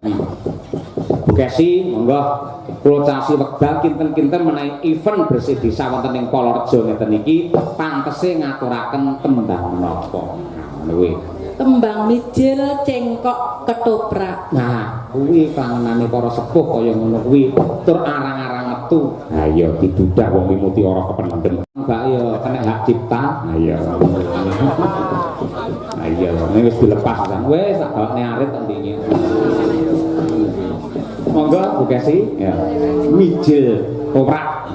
Bu Kesi, monggo kula casi wekdal kinten-kinten menawi event bersih desa wonten ing Polorejo ngeten iki pantese ngaturaken tembang menapa. Ngono kuwi. Tembang mijil cengkok ketoprak. Nah, kuwi kangenane para sepuh kaya ngono kuwi tur arang-arang metu. Ha iya didudah wong mimuti ora kependem. Mbak ya kena hak cipta. Ha iya. Ha iya, ini wis dilepas kan. Wis tak gawakne arit endinge. Monggo Bu Kesi, ya. Mijil koprak.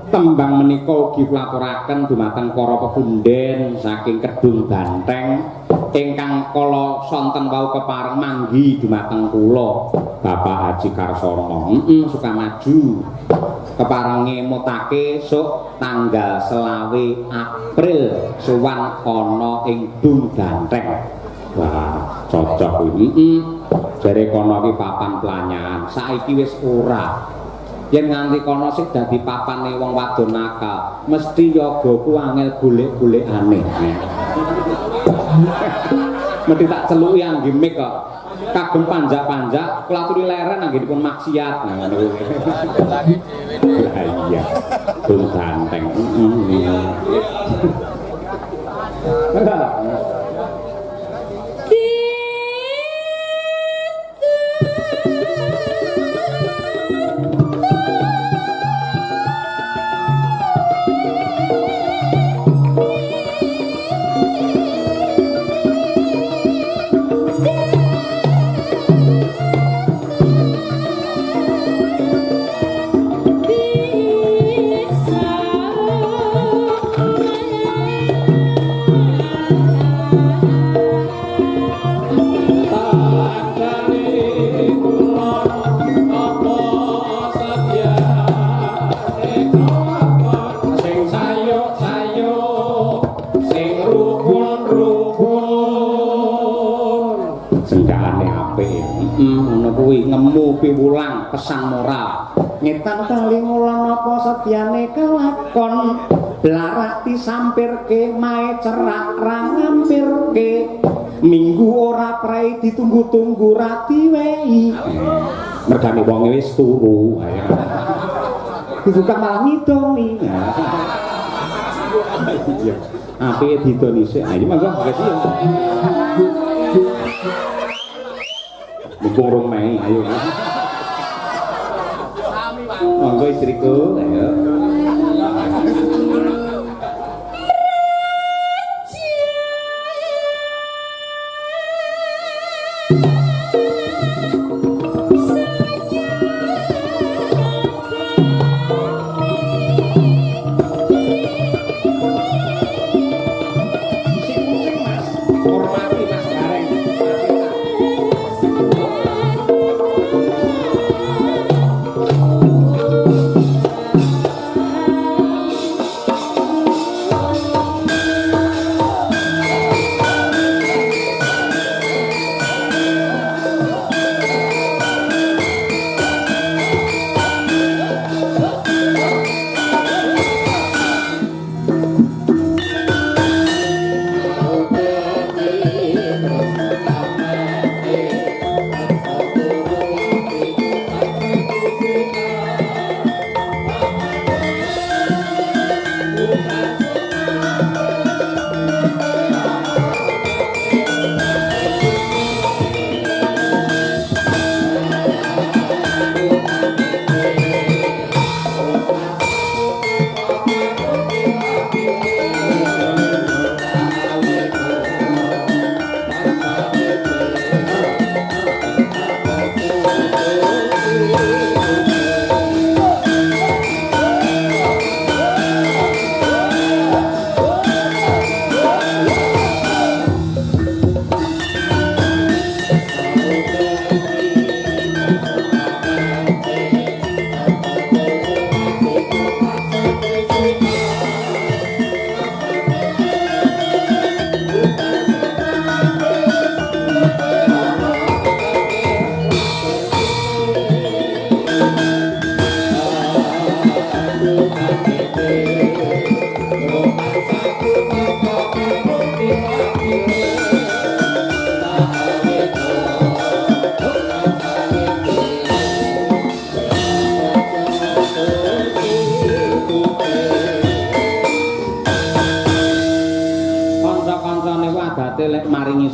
Tembang menika ugi kulaturaken dumateng para pepunden saking Kedung Banteng ingkang kala sonten wau kepareng manggi dumateng kula Bapak Haji Karsono. Sukamaju kepareng ngemutake sok tanggal 20 April sowan ana ing Dung Banteng. Wah, cocok iki. Jare kono iki papan planyan. Saiki wis ora. Yen nganti kono sing dadi papane wong wadon nakal, mesti yogaku angel golek-golekane. Mesti tak celuki anggimik kok. Kagem panjak-panjak, kula aturi leren anggenipun maksiat. Nah ngono kuwi. Lah iya. Dung Banteng. Ngono kuwi ngemu piwulang pesan moral ngetan kali ngulon apa sedyane kelakon blarak disampirke mae cerak ra ngampirke minggu ora prei ditunggu-tunggu ra diwehi mergane wong wis turu dibuka malah ngidoni. Iya. Apike didoni sik. Ah iki mangga makasih ya. Mumpung rong Mei, ayo. Monggo istriku, ayo.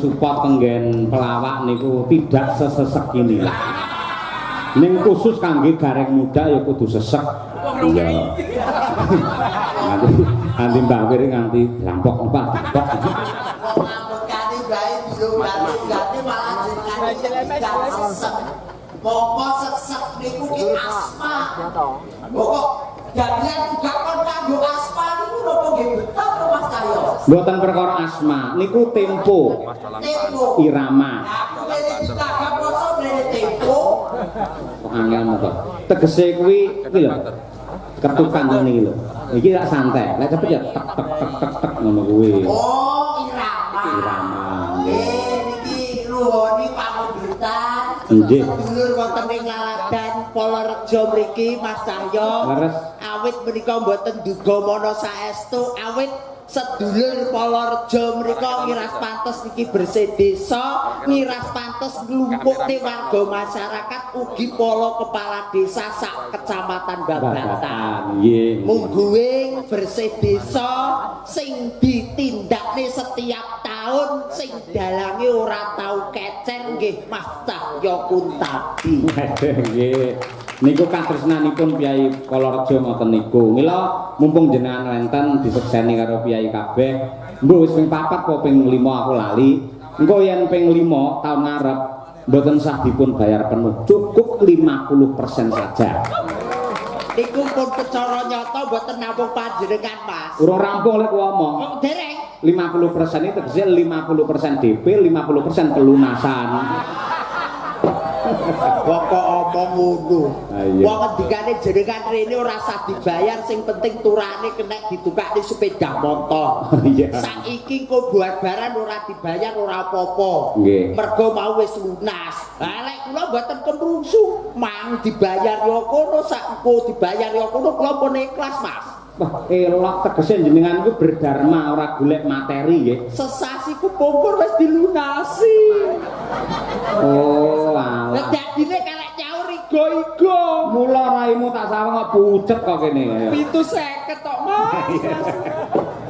Support tenggen pelawak niku tidak sesesek inilah. Ning khusus kangge gareng muda ya kudu sesek. Iya. Nanti Mbak Wir nganti rampok empat rampok. Ngambekane bae dilungati malah jenengan sesek. Pokok sesek niku ki asma. Pokok jadian gak kon kanggo asma niku napa nggih betul Mas Cahyo? Mboten perkara asma, niku tempo. Irama. Kok angel moko. Tegese kuwi iki lho. Ketukan ngene iki lho. Iki lak santai, lek cepet ya tek tek tek tek tek ngono kuwi. Oh, irama. Irama. Niki nuwuni pamundutan. Nggih. Sedulur wonten ing Laladan Polorejo mriki Mas Cahyo. Leres. Awit menika mboten duga mana saestu awit sedulur Polorejo mrika ngiras pantes niki bersih desa, ngiras pantes nglumpukne warga masyarakat ugi polo kepala desa sak kecamatan Babatan. Nggih. Mungguing bersih desa sing ditindakne setiap tahun sing dalange ora tau kecer nggih Mas Cahyo Kuntabi. Nggih. Niku katresnanipun Kyai Polorejo ngoten niku. Mila mumpung jenengan wenten disekseni karo Kyai kabeh. Mbok wis ping 4 apa ping 5 aku lali. Engko yen ping 5 taun ngarep mboten sah dipun bayar penuh. Cukup 50% saja. Niku pun secara nyata mboten namung panjenengan, Mas. Urung rampung lek ngomong. Kok dereng? 50% itu tegese 50% DP, 50% pelunasan. Kok omong ngono. Iya. Wong ngendikane jenengan rene ora usah dibayar sing penting turane kena ditukakne sepeda motor. Iya. Saiki kok buat barang ora dibayar ora apa-apa. Nggih. Mergo mau wis lunas. Lah lek kula mboten kemrungsu, mang dibayar ya kono sak engko dibayar ya kono kula pun ikhlas, Mas. Wah, elok tegese jenengan iku berdharma ora golek materi nggih. Sesasi kepungkur wis dilunasi. Oh, alah. Lah dadine kalek nyaur igo-igo. Mula raimu tak sawang kok pucet kok kene. 750 tok, Mas.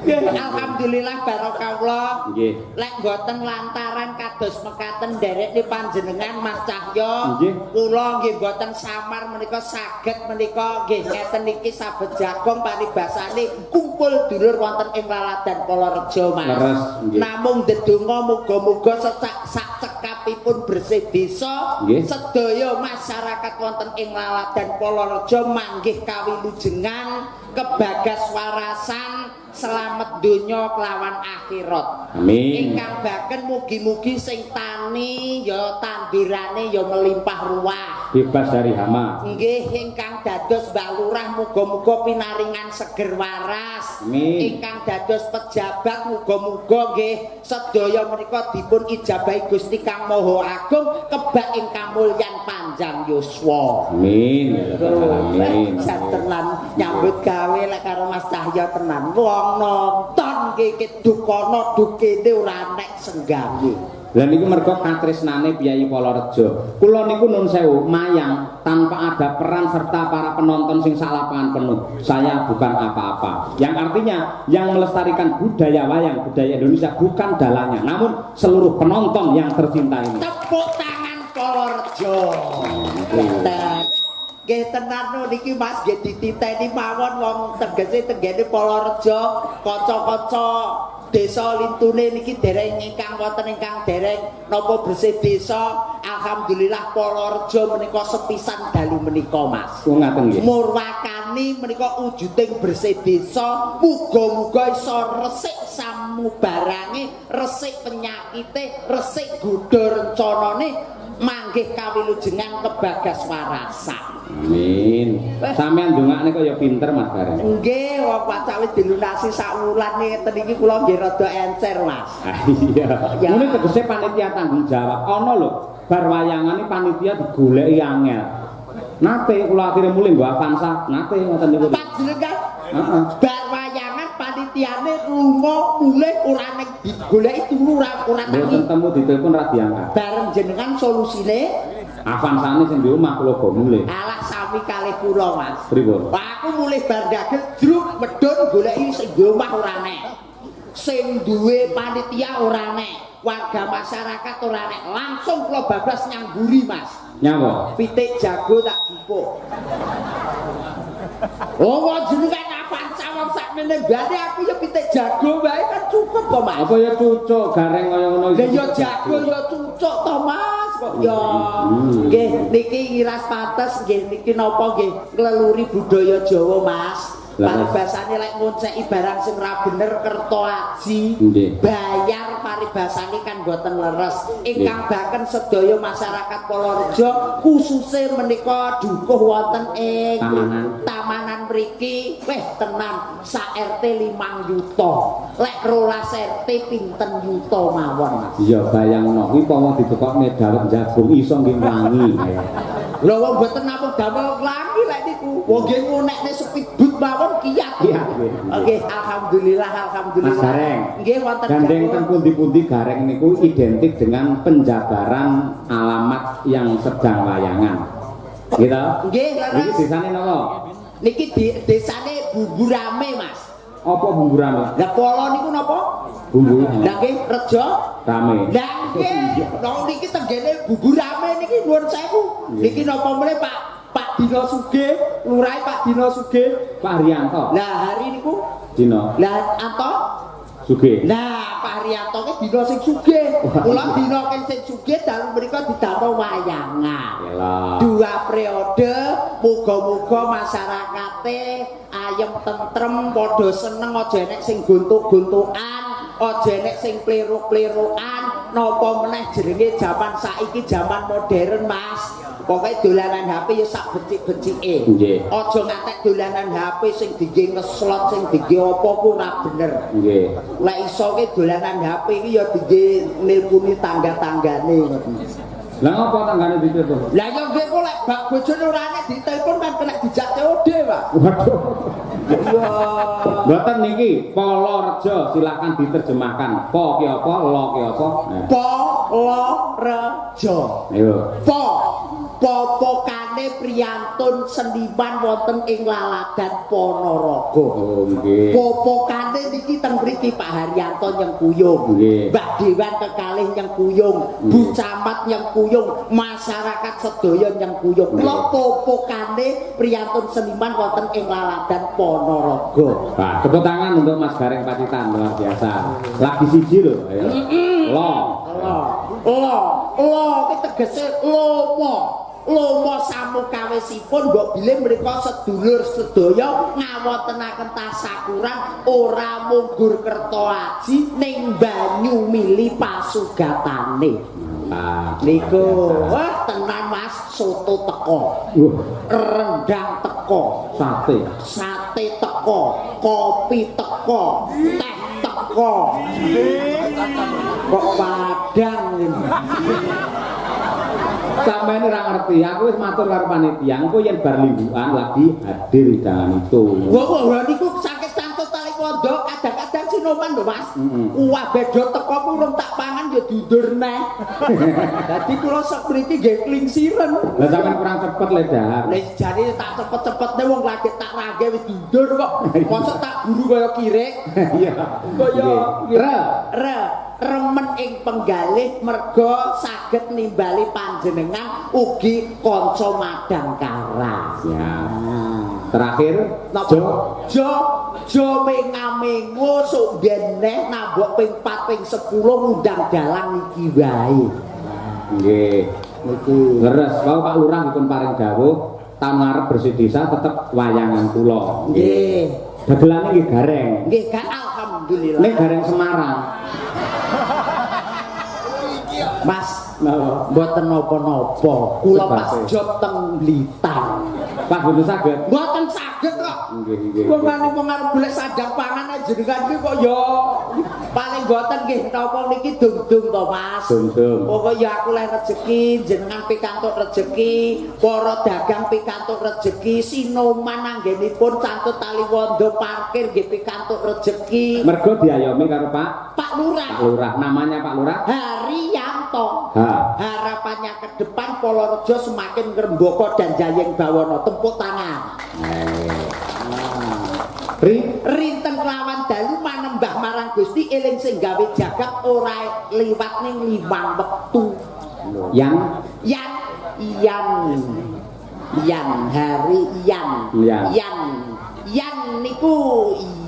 Alhamdulillah barokahullah. Nggih. Lek mboten lantaran kados mekaten nderekne panjenengan Mas Cahyo, Nggih. kula nggih mboten samar menika saged menika nggih ngeten niki sabet jagong paribasane kumpul dulur wonten ing Laladan Polorejo Mas. Leres, nggih. Namung ndedonga muga-muga sak cekapipun bersih desa Nggih. sedaya masyarakat wonten ing Laladan Polorejo manggih kawilujengan kebagas warasan selamat donya kelawan akhirat. Amin. Ingkang baken mugi-mugi sing tani ya tandurane ya melimpah ruah. Bebas dari hama. Nggih ingkang dados Mbah Lurah muga-muga pinaringan seger waras. Amin. Ingkang dados pejabat muga-muga nggih sedaya menika dipun ijabahi Gusti Kang Maha Agung kebak ing kamulyan panjang yuswa. Amin. Amin. Tenan nyambut gawe lek karo Mas Cahyo tenan. Wong nonton iki dukana dukene ora nek senggawe. Lah niku merga katresnane Piyai Polorejo. Kula niku nun sewu mayang tanpa ada peran serta para penonton sing sak lapangan penuh. Saya bukan apa-apa. Yang artinya yang melestarikan budaya wayang, budaya Indonesia bukan dalannya, namun seluruh penonton yang tercinta ini. Tepuk tangan Polorejo. Nggih tenan niki Mas nggih dititeni mawon wong tegese tenggene Polorejo, kanca-kanca desa lintune niki dereng ingkang wonten ingkang dereng napa bersih desa. Alhamdulillah Polorejo menika sepisan dalu menika Mas. Oh ngaten nggih. Murwakani menika wujuding bersih desa, muga-muga iso resik samubarange, resik penyakite, resik godha rencanane manggih kawilujengan kebagas warasan. Amin. Sampeyan ndongakne kaya pinter Mas Bareng. Nggih, wong pacak wis dilunasi sak wulan ngeten iki kula nggih rada encer, Mas. Ah iya. Mune tegese panitia tanggung jawab. Ana lho, bar wayangane panitia digoleki angel. Nate kula akhire mulih nggo Avanza, nate ngoten niku. Panjenengan Heeh. bar wayangan panitiane lunga mulih ora nek digoleki turu ora Mboten tangi. temu ditelepon ra diangkat. Bareng jenengan solusine Avanzane sing di omah kula go mulih. alah sami kalih kula, Mas. Pripun? Aku mulih bar dagel druk medhun goleki sing di omah ora nek. Sing duwe panitia ora nek, warga masyarakat ora nek. Langsung kula bablas nyangguri, Mas. Nyapa? Pitik jago tak jupuk. Oh, jenengan Avanza wong sakmene bane aku ya pitik jago wae kan cukup to, Mas. Apa ya cucuk gareng kaya ngono Lah ya jago ya cucuk to, Mas. Kok ya nggih niki iras pates nggih niki napa nggih ngleluri budaya Jawa, Mas. Paribasane lek ngonceki barang sing ra bener kerta aji, Nggih. bayar paribasane kan boten leres. Ingkang baken sedaya masyarakat Polorejo khususnya menika dukuh wonten ing tamanan mriki, weh tenan sak RT 5 yuta. Lek 12 RT pinten yuta mawon, Mas. Iya bayangno kuwi pawa ditukokne dawet jagung iso nggih wangi. Lha wong mboten namung damel langi lek niku. Wong nggih ngunekne speedboat mawon kiyat. Iya. Oke, alhamdulillah, alhamdulillah. Mas Gareng. Nggih wonten Gandeng jagung. ten pundi-pundi gareng niku identik dengan penjabaran alamat yang sedang wayangan. Gitu? Nggih, Iki leres. desane napa? Niki desane Bumbu Rame, Mas. Apa bumbu rame? Lah Polo niku napa? Bumbu Lah nggih Rejo. rame. Lah nggih, nang niki tenggene Bumbu Rame niki nuwun sewu. Niki napa meneh Pak Dino Sugih, lurahe Pak Dino Sugih. Pak Haryanto. Lah hari niku Dino lah Anto. Sugih. Nah, Pak Haryanto ki dina sing sugih. Kula dina sing sugih dalu mriku didamel wayangan. Yalah. 2 periode, muga-muga masyarakate ayem tentrem, padha seneng aja enek sing gontok-gontokan, aja enek sing plero-plerokan, napa meneh jenenge jaman saiki jaman modern, Mas. Pokoke dolanan HP ya sak becik-becike. Nggih. Aja ngantek dolanan HP sing diengge ngeslot, sing diengge apa ku ora bener. Nggih. Lek iso ki dolanan HP iki ya diengge nilpuni tangga-tanggane ngoten. Lah ngapa tanggane ditelepon? Lah yo nggih kok lek bak bojone ora nek ditelepon kan kena dijak COD, Pak. Waduh. Iya. Mboten niki Polorejo silakan diterjemahkan. Po ki apa, lo ki apa? Polorejo. Ayo. Po popokane priyantun seniman wonten ing Laladan Ponorogo. Oh nggih. Popokane niki teng mriki Pak Haryanto nyengkuyung, Mbak Dewan kekalih nyengkuyung, Bu Camat nyengkuyung, masyarakat sedaya nyengkuyung. Kula popokane priyantun seniman wonten ing Laladan Ponorogo. Pak, tepuk tangan untuk Mas Gareng Pacitan, luar biasa. Lagi siji lho, ayo. Lo ki tegese lomo. Lomo samukawisipun mbok bilih mriku sedulur sedaya ngawontenaken tasakuran ora munggur kerto aji ning banyu mili pasugatane. Niku wah tenan Mas, soto teko. Rendang teko, sate teko, kopi teko, teh teko. Kok padang ini. Sampai ini orang ngerti, aku wis matur karo panitia, engko yen bar lingguan lagi hadir di dalam itu. Wah, niku sakit cantut tali pondok, kadang-kadang sinoman lho Mas. Kuah bedo teko urung tak pangan ya diundur neh. Dadi kula sepriki nggih klingsiren. Lah sampean kurang cepet le dahar. Lah jane tak cepet-cepetne wong lagi tak rage wis diundur kok. Mosok tak guru kaya kirek. Iya. Kaya remen ing penggalih merga saged nimbali panjenengan ugi kanca madang kara. Ya. Terakhir Jo mengamengo sok deneh nambok ping 4 ping 10 undang dalang iki wae. Nggih. Niku leres wae Pak Lurah dipun paring dawuh tahun ngarep bersih desa tetep wayangan kula. Nggih. Dagelane nggih gareng. Nggih, alhamdulillah. Nek gareng Semarang. Mas, mboten napa-napa. Kula pas job teng Blitar. Pak boten saged. Mboten saged kok. Nggih. Wong arep golek sandang pangan jenengan iki kok ya paling mboten nggih napa niki dung-dung to Mas. Dung-dung. Pokoke ya aku lek rezeki jenengan pikantuk rezeki, para dagang pikantuk rezeki, sinoman anggenipun cantut tali wondo parkir nggih pikantuk rezeki. Mergo diayomi karo Pak Lurah. Pak Lurah, namanya Pak Lurah Haryanto. Harapannya ke depan Polorejo semakin ngrembaka dan jayeng bawana, tepuk tangan. Rinten kelawan dalu manembah marang Gusti eling sing gawe jagat ora liwat ning 5 wektu. Yan hari Yan niku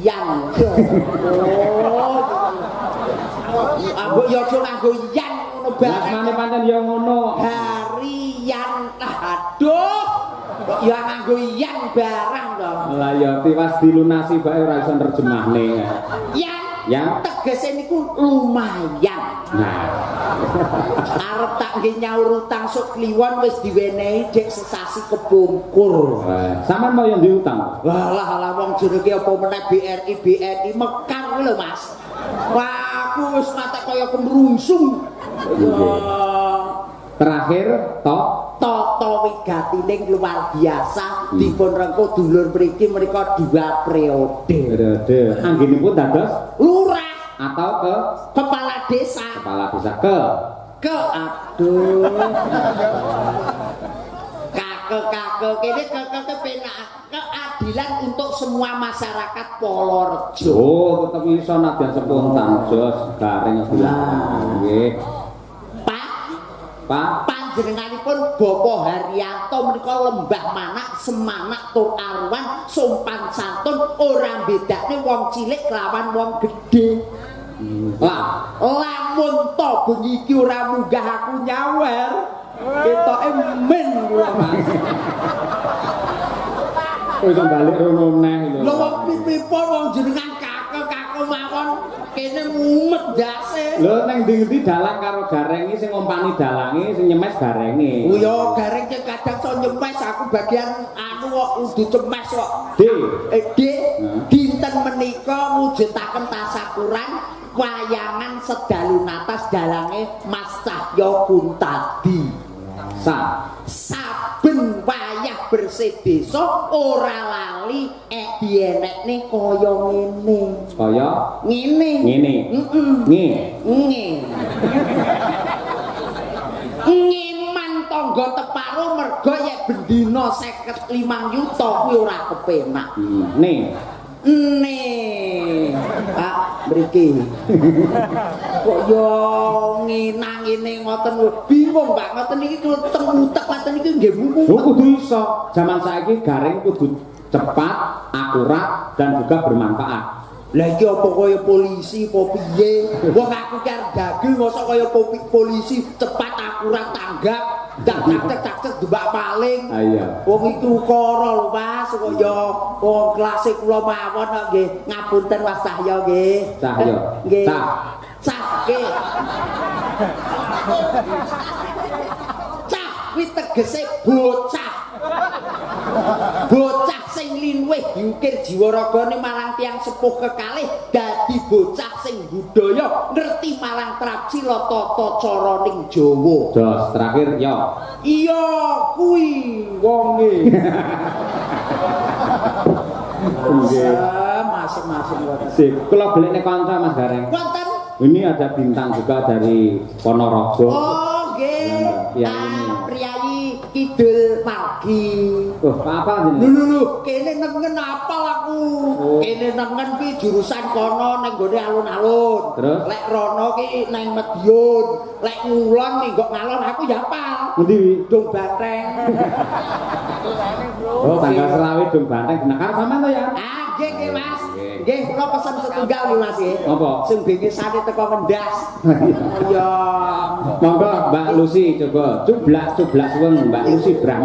Yan. Ambok ya aja nganggo Yan ngono bae. Asmane pancen ya ngono. Harian. Aduh. Kok ya nganggo Yan barang to. Lah ya tiwas dilunasi bae ora iso nerjemahne. Yan tegese niku lumayan. Nah. Arep tak nggih nyaur utang sok kliwon wis diwenehi dek sesasi kebongkur. Sampeyan mau yang diutang? Walah wong jenenge apa meneh BRI mekar lho Mas. Wah, aku wis mate kaya kemrungsung. Terakhir Toto wigatining luar biasa dipun rengkuh dulur mriki menika 2 periode. Anggenipun dados lurah atau kepala desa. Aduh. Kake kene kepenak keadilan untuk semua masyarakat Polorejo. Oh, tetep iso nadyan spontan jos gareng nggih. Pak panjenenganipun Bapak Haryanto menika lembah manak semanak tur aruan sopan santun ora bedakne wong cilik lawan wong gedhe. Lamun to bengi iki ora munggah aku nyawer ketoke men kula Mas. Kok iso balik rono neh lho. Lho wong pipipun wong jenengan kake mawon kene mumet ndase. Lho ning ndi-endi dalang karo gareng iki sing ngompani dalange sing nyemes garenge. Oh ya gareng sing kadang iso nyemes aku bagian anu kok kudu cemes kok. Dinten menika mujudaken tasakuran wayangan sedalu natas dalange Mas Cahyo Kuntadi. Saben wayah bersih desa ora lali dienekne kaya ngene. Kaya ngene. Ngeman to tangga teparo mergo yen bendina 55 yuta kuwi ora kepenak. Nih. Nih. Pak mriki. Kok yo ngenang ngene ngoten bingung Pak ngoten iki teng utek ngoten iki nggih mumu. Oh kudu iso. Zaman saiki garing kudu cepat, akurat dan juga bermanfaat. Lah iki apa kaya polisi apa piye? Wong aku ki arep dagel mosok kaya polisi cepat akurat tanggap, cak-cak debak paling. Ah iya. Wong iki ukara lho Mas, kaya wong kelas kula mawon kok nggih. Ngapunten Mas Cahya nggih. Cahya. Nggih. Cah. Cah nggih. Cah kuwi tegese bocah. Bocah sing linwih diukir jiwa ragane marang tiyang sepuh kekalih dadi bocah sing budaya ngerti marang trapsila tata caraning Jawa. Jos terakhir yo. Iya kuwi wonge. Masing-masing wonten. Sip, kula golekne kanca Mas Gareng. Wonten. Ini ada bintang juga dari Ponorogo. Oh nggih. Yang ini. Priyayi Kidul Margi. Oh, apa jenenge? Lho, kene nengen apal aku. Oh. Kene nengen ki jurusan kono ning gone alun-alun. Terus? Lek rono ki nang Madiun. Lek ngulon ning nggo ngalon aku ya apal. Ngendi? Dong Banteng. Oh, tanggal selawe dong Banteng. Nah, karo sampean to ya? Ah, nggih nggih Mas. Nggih. Nggih, kula pesen setunggal lho Mas nggih. Apa? Sing bingisane teko Mendas. Oh iya. Monggo Mbak Lucy coba cublak suweng Mbak Lucy Brahma.